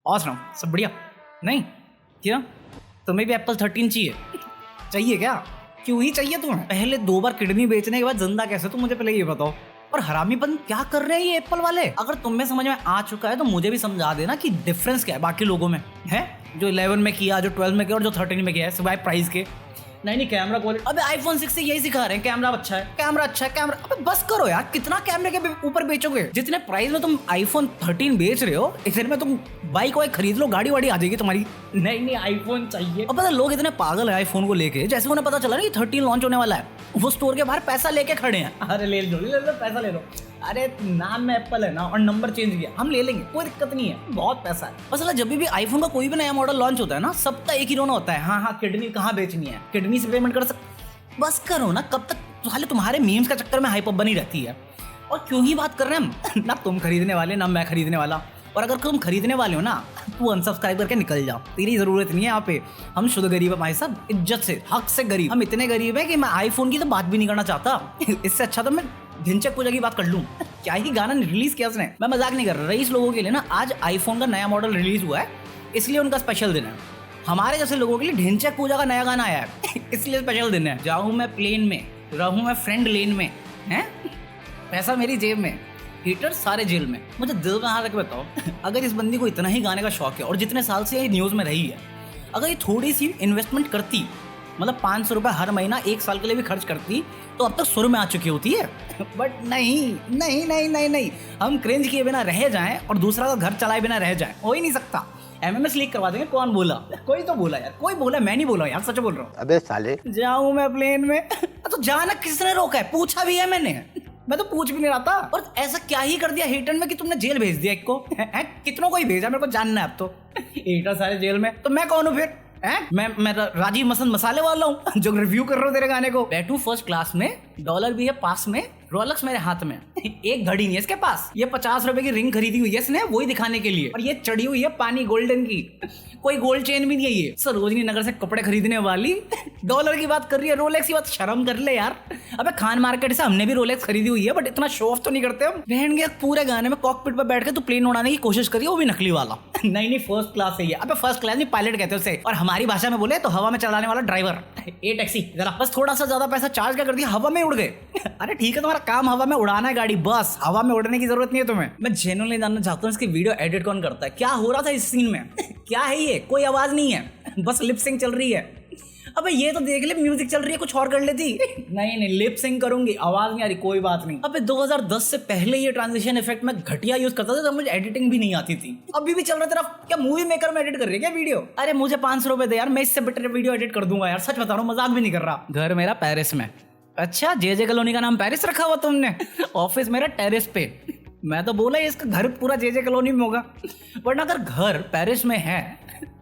और सुनाओ, सब बढ़िया? नहीं क्या तुम्हें भी एप्पल 13 चाहिए? चाहिए क्या? क्यों ही चाहिए तुम्हें? पहले 2 बार किडनी बेचने के बाद जिंदा कैसे तुम मुझे पहले ये बताओ। और हरामीपन क्या कर रहे हैं ये एप्पल वाले? अगर तुम्हें समझ में आ चुका है तो मुझे भी समझा देना कि डिफरेंस क्या है बाकी लोगों में है, जो 11 में किया, जो 12 में किया और जो 13 में किया है, सिवाय प्राइस के। नहीं कैमरा क्वालिटी, अबे आईफोन 6 से यही सिखा रहे हैं, कैमरा अच्छा है, कैमरा अच्छा है, कैमरा। अबे बस करो यार, कितना कैमरे के ऊपर बेचोगे? जितने प्राइस में तुम आईफोन 13 बेच रहे हो, इतने में तुम बाइक वाइक खरीद लो, गाड़ी वाड़ी आ जाएगी तुम्हारी। नहीं आईफोन चाहिए। अब पता लोग इतने पागल है आईफोन को लेके, जैसे उन्हें पता चला ना कि 13 लॉन्च होने वाला है, वो स्टोर के बाहर पैसा लेके खड़े हैं। अरे ले लो पैसा ले लो। अरे नाम में एप्पल है ना और नंबर चेंज किया, हम ले लेंगे, कोई दिक्कत नहीं है, बहुत पैसा है। असल जब भी आईफोन का कोई भी नया मॉडल लॉन्च होता है ना, सबका एक ही रोना होता है, हाँ किडनी कहाँ बेचनी है, किडनी से पेमेंट कर बस करो ना, कब तक साले तुम्हारे मीम्स का चक्कर में हाइप अप बनी रहती है। और क्यों ही बात कर रहे हैं हम ना तुम खरीदने वाले ना मैं खरीदने वाला। और अगर तुम खरीदने वाले हो ना, तू अनसब्सक्राइब करके निकल जाओ, तेरी जरूरत नहीं है यहाँ पे। हम शुद्ध गरीब है भाई साहब, इज्जत से, हक से गरीब। हम इतने गरीब है कि मैं आईफोन की तो बात भी नहीं करना चाहता। इससे अच्छा तो मैं ढिंचक पूजा की बात कर लूं। क्या ही गाना रिलीज किया उसने, मैं मजाक नहीं कर रहा। रईस लोगों के लिए ना आज आईफोन का नया मॉडल रिलीज हुआ है, इसलिए उनका स्पेशल दिन है। हमारे जैसे लोगों के लिए ढिंचक पूजा का नया गाना आया है, इसलिए स्पेशल दिन है। जाऊं मैं प्लेन में, रहूं मैं फ्रेंड लेन में, हैं पैसा मेरी जेब में, हीटर सारे जेल में। मुझे दिल में हाथ रख के बताओ, अगर इस बंदी को इतना ही गाने का शौक है और जितने साल से ये न्यूज़ में रही है, अगर ये थोड़ी सी इन्वेस्टमेंट करती, मतलब 500 रुपये हर महीना 1 साल के लिए भी खर्च करती, तो अब तक सुर में आ चुकी होती है। बट नहीं, हम क्रेंज किए बिना रह जाएं और दूसरा का घर चलाए बिना रह जाएं, हो ही नहीं सकता। एमएमएस लीक करवा देंगे। कौन बोला? कोई तो बोला यार, कोई बोला, मैं नहीं बोला यार, सच बोल रहा हूँ। अबे साले, जाऊं मैं प्लेन में तो जाना किसने रोका है? पूछा भी है मैंने, मैं तो पूछ भी नहीं रहा था। और ऐसा क्या ही कर दिया हेटर में कि तुमने जेल भेज दिया एक को? कितनों को ही भेजा, मेरे को जानना है अब तो। हेटर सारे जेल में, तो मैं कौन हूँ फिर? मैं राजीव मसंद मसाले वाला हूँ जो रिव्यू कर रहा हूँ तेरे गाने को। बैठू फर्स्ट क्लास में, डॉलर भी है पास में, रोलेक्स मेरे हाथ में, एक घड़ी नहीं है इसके पास। ये 50 रुपए की रिंग खरीदी हुई है इसने वही दिखाने के लिए, और ये चढ़ी हुई है पानी गोल्डन की, कोई गोल्ड चेन भी नहीं है ये। सरोजनी नगर से कपड़े खरीदने वाली डॉलर की बात कर रही है, रोलेक्स की बात। शर्म कर ले यार। अबे खान मार्केट से हमने भी रोलेक्स खरीदी हुई है, बट इतना शो ऑफ तो नहीं करते हम। बहन के पूरे गाने में कॉकपिट पर बैठ के तू प्लेन उड़ाने की कोशिश करिए, वो भी नकली वाला। नहीं फर्स्ट क्लास है ये। अबे फर्स्ट क्लास नहीं, पायलट कहते हैं उसे, और हमारी भाषा में बोले तो हवा में चलाने वाला ड्राइवर। ए टैक्सी जरा, बस थोड़ा सा ज्यादा पैसा चार्ज क्या कर दिया, हवा में उड़ गए। अरे ठीक है, तुम्हारा काम हवा में उड़ाना है गाड़ी, बस हवा में उड़ने की जरूरत नहीं है तुम्हें। मैं जेन्युइनली जानना चाहता हूँ इसकी वीडियो एडिट कौन करता है, क्या हो रहा था इस सीन में? क्या है ये? कोई आवाज नहीं है, बस लिप सिंक चल रही है। अबे ये तो देख ले, म्यूजिक चल रही है, कुछ और कर लेती। नहीं लिप सिंक करूंगी, आवाज नहीं आ रही, कोई बात नहीं। अबे 2010 से पहले ये ट्रांजिशन इफेक्ट में घटिया यूज करता था, तो मुझे एडिटिंग भी नहीं आती थी। अभी भी चल रहा तेरा क्या मूवी मेकर में एडिट कर रही है क्या वीडियो? अरे मुझे 500 रुपए दे यार, मैं इससे बेटर वीडियो एडिट कर दूंगा यार, सच बता रहा हूँ, मजाक भी नहीं कर रहा। घर मेरा पेरिस में। अच्छा, जे कॉलोनी का नाम पेरिस रखा हुआ तुमने? ऑफिस मेरा टेरिस पे। मैं तो बोला इसका घर पूरा जे कॉलोनी में होगा, वरना अगर घर पेरिस में है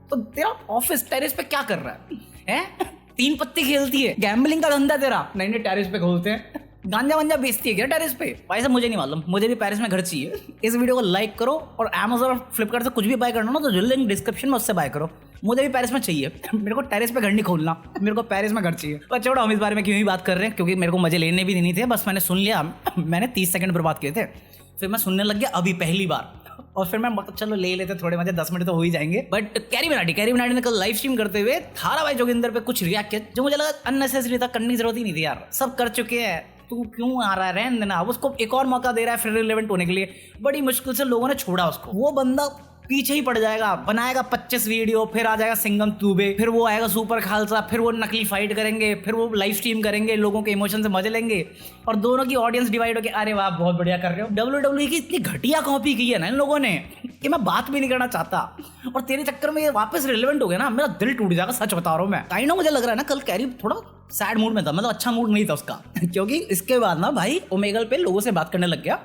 तो तेरा ऑफिस टेरिस पे क्या कर रहा है? 3 पत्ती खेलती है, गैम्बलिंग का धंधा तेरा। नहीं टेरिस पे खोलते हैं, गांजा वांजा बेचती है क्या टेरिस पे? भाई साहब मुझे नहीं मालूम, मुझे भी पेरिस में घर चाहिए। इस वीडियो को लाइक करो, और Amazon और फ्लिपकार्ट से कुछ भी बाय करना ना तो जो लिंक डिस्क्रिप्शन में उससे बाय करो। मुझे भी पेरिस में चाहिए, मेरे को टेरिस पे घर नहीं खोलना, मेरे को पेरिस में घर चाहिए। पर छोड़ो, हम इस बारे में क्यों ही बात कर रहे हैं, क्योंकि मेरे को मजे लेने भी नहीं थे, बस मैंने सुन लिया। मैंने 30 सेकंड बर्बाद किए थे, फिर मैं सुनने लग गया अभी पहली बार, और फिर मैं चलो ले लेते थोड़े मजे, 10 मिनट तो हो ही जाएंगे। बट कैरी मिनाटी ने कल लाइव स्ट्रीम करते हुए थारा भाई जोगिंदर पे कुछ रिएक्ट किया, जो मुझे लगा अननेसेसरी था, करने की जरूरत ही नहीं थी यार, सब कर चुके हैं, तू क्यों आ रहा है? रहने देना, उसको एक और मौका दे रहा है फिर रिलेवेंट होने के लिए। बड़ी मुश्किल से लोगों ने छोड़ा उसको, वो बंदा पीछे ही पड़ जाएगा, बनाएगा 25 वीडियो, फिर आ जाएगा सिंगम तूबे, फिर वो आएगा सुपर खालसा, फिर वो नकली फाइट करेंगे, फिर वो लाइव स्ट्रीम करेंगे, लोगों के इमोशन से मजे लेंगे, और दोनों की ऑडियंस डिवाइड होकर अरे वाह बहुत बढ़िया कर रहे हो। WWE की इतनी घटिया कॉपी की है ना इन लोगों ने कि मैं बात भी नहीं करना चाहता, और तेरे चक्कर में ये वापस रिलेवेंट हो गया ना, मेरा दिल टूट जाएगा, सच बता रहा हूँ मैं। काइंड ऑफ मुझे लग रहा है ना कल कैरी थोड़ा सैड मूड में था, मतलब अच्छा मूड नहीं था उसका। क्योंकि इसके बाद ना भाई ओमेगल पे लोगों से बात करने लग गया,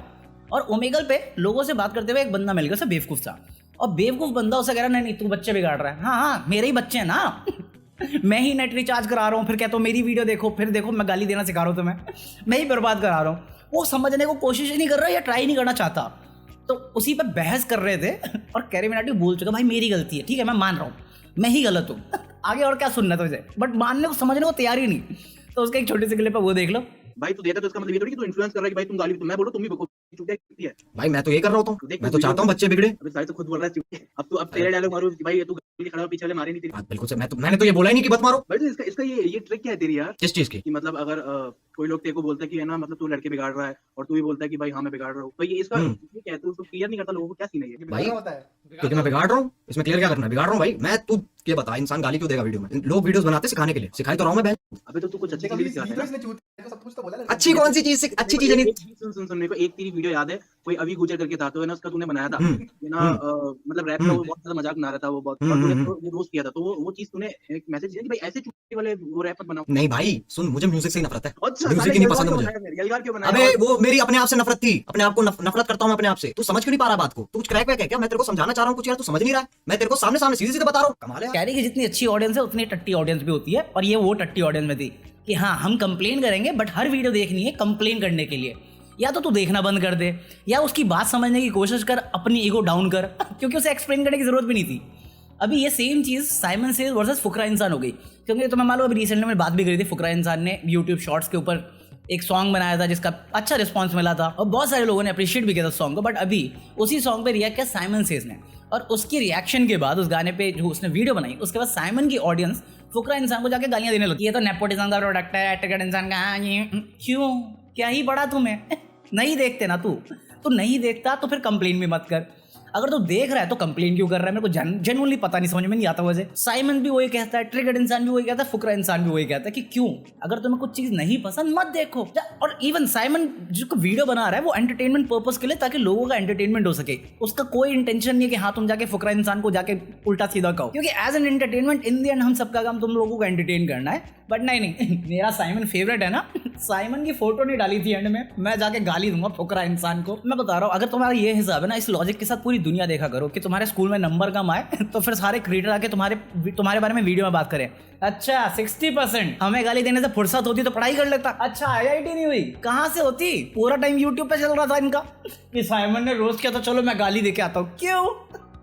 और ओमेगल पे लोगों से बात करते हुए एक बंदा मिल गया, उसे बेवकूफ था, और बेवकूफ बंदा उसे कह रहा नहीं तू बच्चे बिगाड़ रहा है। हाँ मेरे ही बच्चे हैं ना। मैं ही नेट रिचार्ज करा रहा हूँ, फिर कहता हूँ मेरी वीडियो देखो, फिर देखो मैं गाली देना सिखा रहा हूँ तुम्हें, मैं ही बर्बाद करा रहा हूँ। वो समझने को कोशिश ही नहीं कर रहा या ट्राई नहीं करना चाहता, तो उसी पे बहस कर रहे थे। और कैरी मिनाटी बोल चुका भाई मेरी गलती है, ठीक है मैं मान रहा हूँ, मैं ही गलत हूँ, आगे और क्या सुनना है तुझे? बट मानने को समझने को तैयार ही नहीं। तो उसका एक छोटे से क्लिप है, वो देख लो। भाई तू देता तो इसका मतलब ये थोड़ी कि तू इन्फ्लुएंस कर रहा है कि भाई तुम गाली, मैं बोलूं तुम भी चुटिया कितनी है भाई मैं तो ये कर रहा होता हूँ, मैं तो चाहता हूँ बच्चे बिगड़े। अबे साले तो खुद बोल रहा है चुटिया। अब तेरे डायलॉग मारो कि भाई तू गली खड़ा हो, पीछे वाले मारे नहीं तेरी। बात बिल्कुल से मैंने तो ये बोला ही नहीं कि मत मारो। भाई तो इसका ये ट्रिक क्या है तेरी यार? किस चीज की? कि मतलब अगर कोई लोग तेरे को बोलता है कि है ना, मतलब तू लड़के बिगाड़ रहा है, और तू भी बोलता है कि भाई हाँ मैं बिगाड़ रहा हूँ, तो ये इसका ये क्या है? तू उसको क्लियर नहीं करता लोगों को, क्या सीन है ये भाई क्योंकि मैं बिगाड़ रहा हूँ, इसमें क्लियर क्या करना है? बिगाड़ रहा हूँ भाई मैं। तू ये बता, इंसान गाली क्यों देगा वीडियो में? लोग वीडियोस बनाते सिखाने के लिए, सिखाई तो रहा हूँ मैं। अबे तो तू कुछ अच्छी चीज भी सिखाता है ना? अच्छी कौन सी चीज से? अच्छी चीज नहीं। सुन मेरे को एक तेरी वीडियो याद है, कोई अभी गुजर करके था, तो है ना उसका तूने बनाया था ये ना, मतलब रैप का वो बहुत ज्यादा मजाक बना रहा था, वो बहुत तूने वो रोस्ट किया था, तो वो चीज तूने एक मैसेज दिया कि भाई ऐसे चुटकी वाले वो रैप मत बनाओ। नहीं भाई सुन, मुझे म्यूजिक से ही नफरत है। अच्छा म्यूजिक ही नहीं पसंद मुझे। यलगार क्यों बनाया? अबे वो मेरी अपने आप से नफरत थी, अपने आप को नफरत करता हूँ मैं अपने आप से। तू समझ क्यों नहीं पा रहा बात को? तू कुछ क्रैक वैक है क्या? मैं तेरे को समझाना चाह रहा हूँ कुछ यार, तू समझ नहीं रहा है। मैं तेरे को सामने सामने सीधे सीधे बता रहा हूँ। कमाल है। कैरी की जितनी अच्छी ऑडियंस है उतनी टट्टी ऑडियंस भी होती है, और ये वो टट्टी ऑडियंस में थी कि हाँ हम कंप्लेन करेंगे, बट हर वीडियो देखनी है कंप्लेन करने के लिए। या तो तू देखना बंद कर दे, या उसकी बात समझने की कोशिश कर, अपनी ईगो डाउन कर क्योंकि उसे एक्सप्लेन करने की जरूरत भी नहीं थी। अभी ये सेम चीज़ साइमन सेज वर्सेस फुकरा इंसान हो गई, क्योंकि तुम्हें मालूम अभी रिसेंटली में बात भी करी थी, फुकरा इंसान ने यूट्यूब शॉर्ट्स के ऊपर एक सॉन्ग बनाया था जिसका अच्छा रिस्पॉन्स मिला था और बहुत सारे लोगों ने अप्रिशिएट भी किया था सॉन्ग को। बट अभी उसी सॉन्ग पे रिएक्ट किया साइमन सेज ने, और उसकी रिएक्शन के बाद उस गाने पे जो उसने वीडियो बनाई, उसके बाद साइमन की ऑडियंस फुकरा इंसान को जाके गालियां देने लगी। ये तो नेपोटिज्म का प्रोडक्ट है, टिकट इंसान का। क्यों, क्या ही पड़ा तुम्हें? नहीं देखते ना तू नहीं देखता तो फिर कंप्लेन भी मत कर। अगर तू देख रहा है तो कंप्लेन क्यों कर रहा है? मेरे को जेन्युइनली पता नहीं, समझ में नहीं आता वजह। साइमन भी वही कहता है, ट्रिगर्ड इंसान भी वही कहता है, फुकरा इंसान भी वही कहता है कि क्यों, अगर तुम्हें कुछ चीज नहीं पसंद मत देखो। और इवन साइमन जो वीडियो बना रहा है वो एंटरटेनमेंट पर्पस के लिए, ताकि लोगों का एंटरटेनमेंट हो सके। उसका कोई इंटेंशन नहीं है कि हाँ तुम जाके फुकरा इंसान को जाके उल्टा सीधा कहो, क्योंकि as an entertainment in the end हम सबका काम तुम लोगों को एंटरटेन करना है। बट नहीं मेरा साइमन फेवरेट है ना। साइमन की फोटो नहीं डाली थी एंड में, मैं जाके गाली दूंगा फुकरा इंसान को। मैं बता रहा हूँ, अगर तुम्हारा ये हिसाब है ना, इस लॉजिक के साथ पूरी दुनिया देखा करो कि तुम्हारे स्कूल में नंबर कम आए तो फिर सारे क्रिएटर आके तुम्हारे बारे में वीडियो में बात करें। अच्छा 60%, हमें गाली देने से फुर्सत होती तो पढ़ाई कर लेता। अच्छा IIT नहीं हुई, कहाँ से होती? पूरा टाइम यूट्यूब पे चल रहा था इनका कि साइमन ने रोस्ट किया तो चलो मैं गाली दे के आता हूँ। क्यों?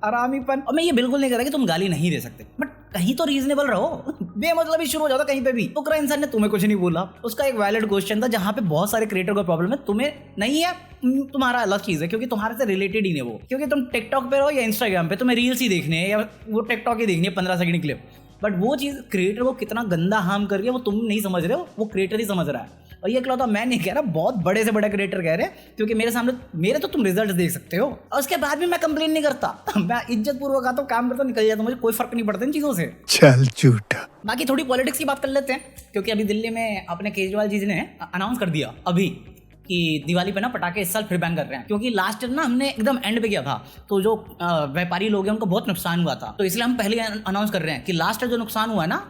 आरामीपन। और मैं ये बिल्कुल नहीं कह रहा कि तुम गाली नहीं दे सकते, बट कहीं तो रीजनेबल रहो। बेमतलब ही शुरू हो जाता कहीं पे भी। फुकरा इंसान ने तुम्हें कुछ नहीं बोला, उसका एक वैलिड क्वेश्चन था जहाँ पे बहुत सारे क्रिएटर को प्रॉब्लम है, तुम्हें नहीं है, तुम्हारा अलग चीज है, क्योंकि तुम्हारे से रिलेटेड ही नहीं वो। क्योंकि तुम टिकटॉक पे रहो या इंस्टाग्राम पे, तुम्हें रील्स ही देखने हैं या वो टिकटॉक ही देखनी है 15 सेकंड क्लिप। बट वो चीज क्रिएटर को कितना गंदा हार्म कर रही है वो तुम नहीं समझ रहे हो, वो क्रिएटर ही समझ रहा है। और ये इकलौता मैं नहीं कह रहा, बहुत बड़े से बड़े क्रिएटर कह रहे हैं, क्योंकि मेरे सामने मेरे तो तुम रिजल्ट देख सकते हो, और उसके बाद भी मैं कंप्लेन नहीं करता। मैं इज्जत पूर्वक आता हूँ, काम करता हूँ, निकल जाता हूँ, मुझे कोई फर्क नहीं पड़ता इन चीजों से। चल झूठा। बाकी थोड़ी पॉलिटिक्स की बात कर लेते हैं, क्योंकि अभी दिल्ली में अपने केजरीवाल जी ने अनाउंस कर दिया अभी कि दिवाली पे ना पटाखे इस साल फिर बैन कर रहे हैं, क्योंकि लास्ट ईयर ना हमने एकदम एंड पे किया था, तो जो व्यापारी लोग हैं उनको बहुत नुकसान हुआ था, तो इसलिए हम पहले अनाउंस कर रहे हैं कि लास्ट ईयर जो नुकसान हुआ है ना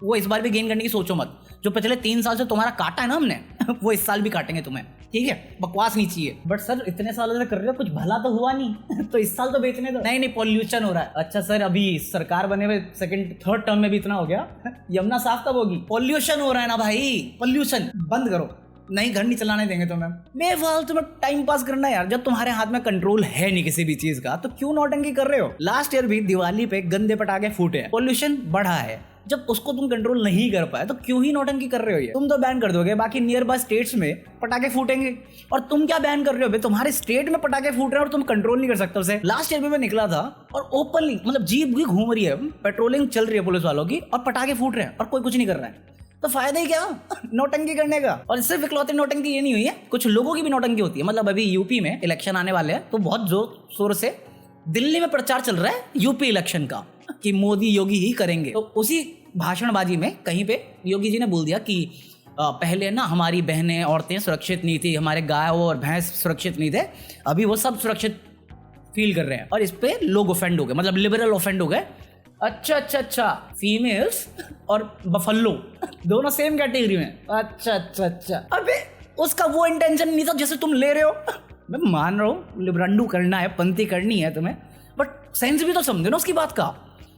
वो इस बार भी गेन करने की सोचो मत। जो पिछले 3 साल से तुम्हारा काटा है ना हमने वो इस साल भी काटेंगे तुम्हें, ठीक है? बकवास नहीं चाहिए। बट सर इतने सालों से कर रहे हो, कुछ भला तो हुआ नहीं तो इस साल तो बेचने दो। नहीं पॉल्यूशन हो रहा है। अच्छा सर अभी सरकार बने हुए 2nd 3rd टर्म में भी इतना हो गया, यमुना साफ कब होगी? पॉल्यूशन हो रहा है ना भाई, पॉल्यूशन बंद करो। नहीं घर नहीं चलाने देंगे तुम्हें। बेफालतू में टाइम पास करना यार, जब तुम्हारे हाथ में कंट्रोल है नहीं किसी भी चीज का, तो क्यों नौटंकी कर रहे हो? लास्ट ईयर भी दिवाली पे गंदे पटाखे फूटे, पॉल्यूशन बढ़ा है, जब उसको तुम कंट्रोल नहीं कर पाए तो क्यों ही नौटंकी कर रहे हो? ये तुम तो बैन कर दोगे, बाकी नियर बाय स्टेट्स में पटाखे फूटेंगे, और तुम क्या बैन कर रहे हो? तुम्हारे स्टेट में पटाखे फूट रहे हैं और तुम कंट्रोल नहीं कर सकते उसे। लास्ट ईयर में मैं निकला था और ओपनली मतलब जीप भी घूम रही है, पेट्रोलिंग चल रही है पुलिस वालों की, और पटाखे फूट रहे हैं और कोई कुछ नहीं कर रहा है, तो फायदा ही क्या नौटंकी करने का? और सिर्फ इकलौती नौटंकी ये नहीं हुई है, कुछ लोगों की भी नौटंकी होती है। मतलब अभी यूपी में इलेक्शन आने वाले हैं, तो बहुत जोर शोर से दिल्ली में प्रचार चल रहा है यूपी इलेक्शन का कि मोदी योगी ही करेंगे। तो उसी भाषणबाजी में कहीं पे योगी जी ने बोल दिया कि पहले ना हमारी बहनें औरतें सुरक्षित नहीं थी, हमारे गाय और भैंस सुरक्षित नहीं थे, अभी वो सब सुरक्षित फील कर रहे हैं। और इस पे लोग ऑफेंड हो गए, मतलब लिबरल ऑफेंड हो गए। अच्छा फीमेल्स और बफल्लो दोनों सेम कैटेगरी में? अच्छा अबे उसका वो इंटेंशन नहीं था जैसे तुम ले रहे हो। मैं मान रहा हूँ लिबरंडू करना है, पंथी करनी है तुम्हें, बट सेंस भी तो समझो ना उसकी बात का।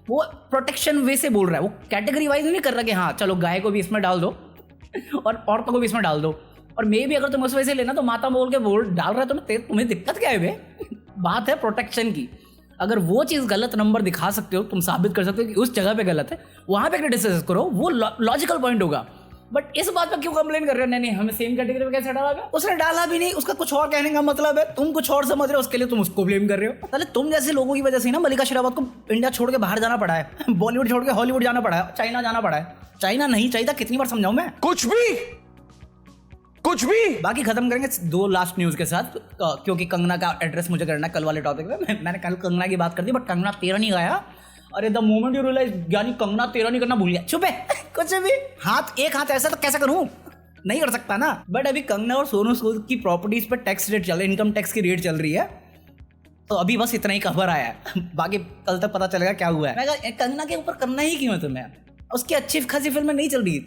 वो प्रोटेक्शन वे से बोल रहा है, वो कैटेगरी वाइज नहीं कर रहा कि हाँ चलो गाय को भी इसमें डाल दो और औरतों को भी इसमें डाल दो। और मे भी अगर तुम उस वजह से लेना तो माता बोल के बोल डाल रहा है तुम्हें दिक्कत क्या है बे? बात है प्रोटेक्शन की। अगर वो चीज़ गलत नंबर दिखा सकते हो, तुम साबित कर सकते हो कि उस जगह पे गलत है, वहाँ पे क्रिटिसाइज करो, वो लॉजिकल पॉइंट होगा। बट इस बात पर क्यों कंप्लेन कर रहे हो? नहीं हमें सेम कैटेगरी में कैसे डाला गया? उसने डाला भी नहीं, उसका कुछ और कहने का मतलब है, तुम कुछ और समझ रहे हो, उसके लिए तुम उसको ब्लेम कर रहे हो। पहले तुम जैसे लोगों की वजह से ना मलिका शेरावत को इंडिया छोड़ के बाहर जाना पड़ा है, बॉलीवुड छोड़ के हॉलीवुड जाना पड़ा है, चाइना जाना पड़ा है। चाइना नहीं चाहिए, कितनी बार समझाऊं मैं? कुछ भी। बाकी खत्म करेंगे 2 लास्ट न्यूज के साथ, क्योंकि कंगना का एड्रेस मुझे करना है कल वाले टॉपिक में। मैंने कल कंगना की बात कर दी, बट कंगना तेरा नहीं गाया। अरे द मोमेंट यू रियलाइज यानी कंगना तेरा नहीं करना भूल गया, चुप है। कुछ भी एक हाथ ऐसा तो कैसे करूं? नहीं कर सकता ना। बट अभी कंगना और सोनू सूद की प्रॉपर्टीज पर टैक्स रेट चल रही है, इनकम टैक्स की रेट चल रही है, तो अभी बस इतना ही खबर आया है। बाकी कल तक पता चलेगा क्या हुआ है। मैं कहा कंगना के ऊपर करना ही क्यों है तुम्हें? उसकी अच्छी खासी फिल्में नहीं चल रही,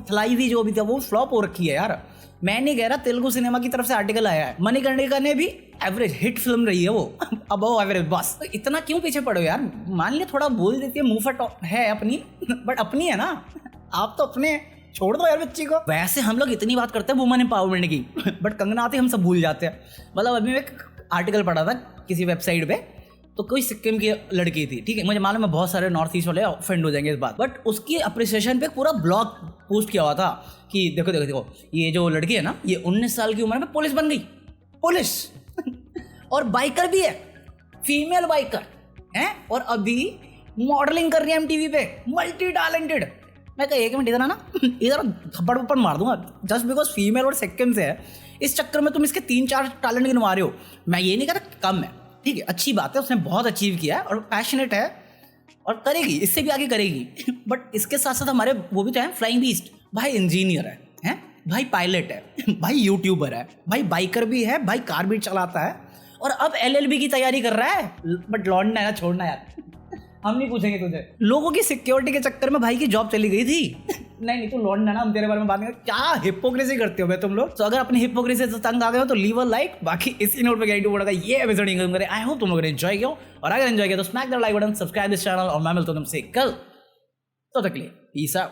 थलाई भी जो भी था वो फ्लॉप हो रखी है यार। मैं नहीं कह रहा, तेलुगु सिनेमा की तरफ से आर्टिकल आया है, मणिकर्णिका ने भी एवरेज हिट फिल्म रही है वो, अबव एवरेज। बस तो इतना क्यों पीछे पड़ो यार? मान लिया थोड़ा बोल देती है, मुंह फट है अपनी, बट अपनी है ना, आप तो अपने छोड़ दो यार बच्ची को। वैसे हम लोग इतनी बात करते हैं वुमन एम्पावरमेंट की, बट कंगना आती हम सब भूल जाते हैं। मतलब अभी मैं एक आर्टिकल पढ़ा था किसी वेबसाइट पे, तो कोई सिक्किम की लड़की थी, ठीक है, मुझे मालूम है बहुत सारे नॉर्थ ईस्ट वाले ऑफेंड हो जाएंगे इस बात, बट उसकी अप्रिसिएशन पे पूरा ब्लॉग पोस्ट किया हुआ था कि देखो देखो देखो ये जो लड़की है ना, ये 19 साल की उम्र में पुलिस बन गई, पुलिस और बाइकर भी है, फीमेल बाइकर है, और अभी मॉडलिंग कर रही है MTV पे, मल्टी टैलेंटेड। मैं कहा 1 मिनट इधर ना, इधर थप्पड़ वप्पड़ मार दूंगा जस्ट बिकॉज फीमेल और सिक्किम से है, इस चक्कर में तुम इसके 3-4 टैलेंट गिनवा रहे हो। मैं ये नहीं कह रहा कम है, ठीक है, अच्छी बात है, उसने बहुत अचीव किया है और पैशनेट है और करेगी, इससे भी आगे करेगी। बट इसके साथ साथ हमारे वो भी तो हैं फ्लाइंग बीस्ट, भाई इंजीनियर है भाई पायलट है, भाई यूट्यूबर है, भाई बाइकर भी है, भाई कार भी चलाता है, और अब LLB की तैयारी कर रहा है। बट लौटना है ना, छोड़ना यार, हम नहीं पूछेंगे तुझे। लोगों की सिक्योरिटी के चक्कर में भाई की जॉब चली गई थी। नहीं तू लौटना ना, हम तेरे बारे में बात नहीं, क्या हिपोक्रेसी करते हो भाई तुम लोग। तो अगर अपनी हिपोक्रेसी से तंग आ गए हो तो लीव अ लाइक। बाकी इसी नोट पे गाइड का ये एपिसोड इंक्लूड करें। आई होप तुम लोगों ने एंजॉय किया, और अगर एंजॉय किया तो smack the like button, subscribe this channel, और मैं मिलता हूं तुमसे कल। तो तक के लिए पीस आउट।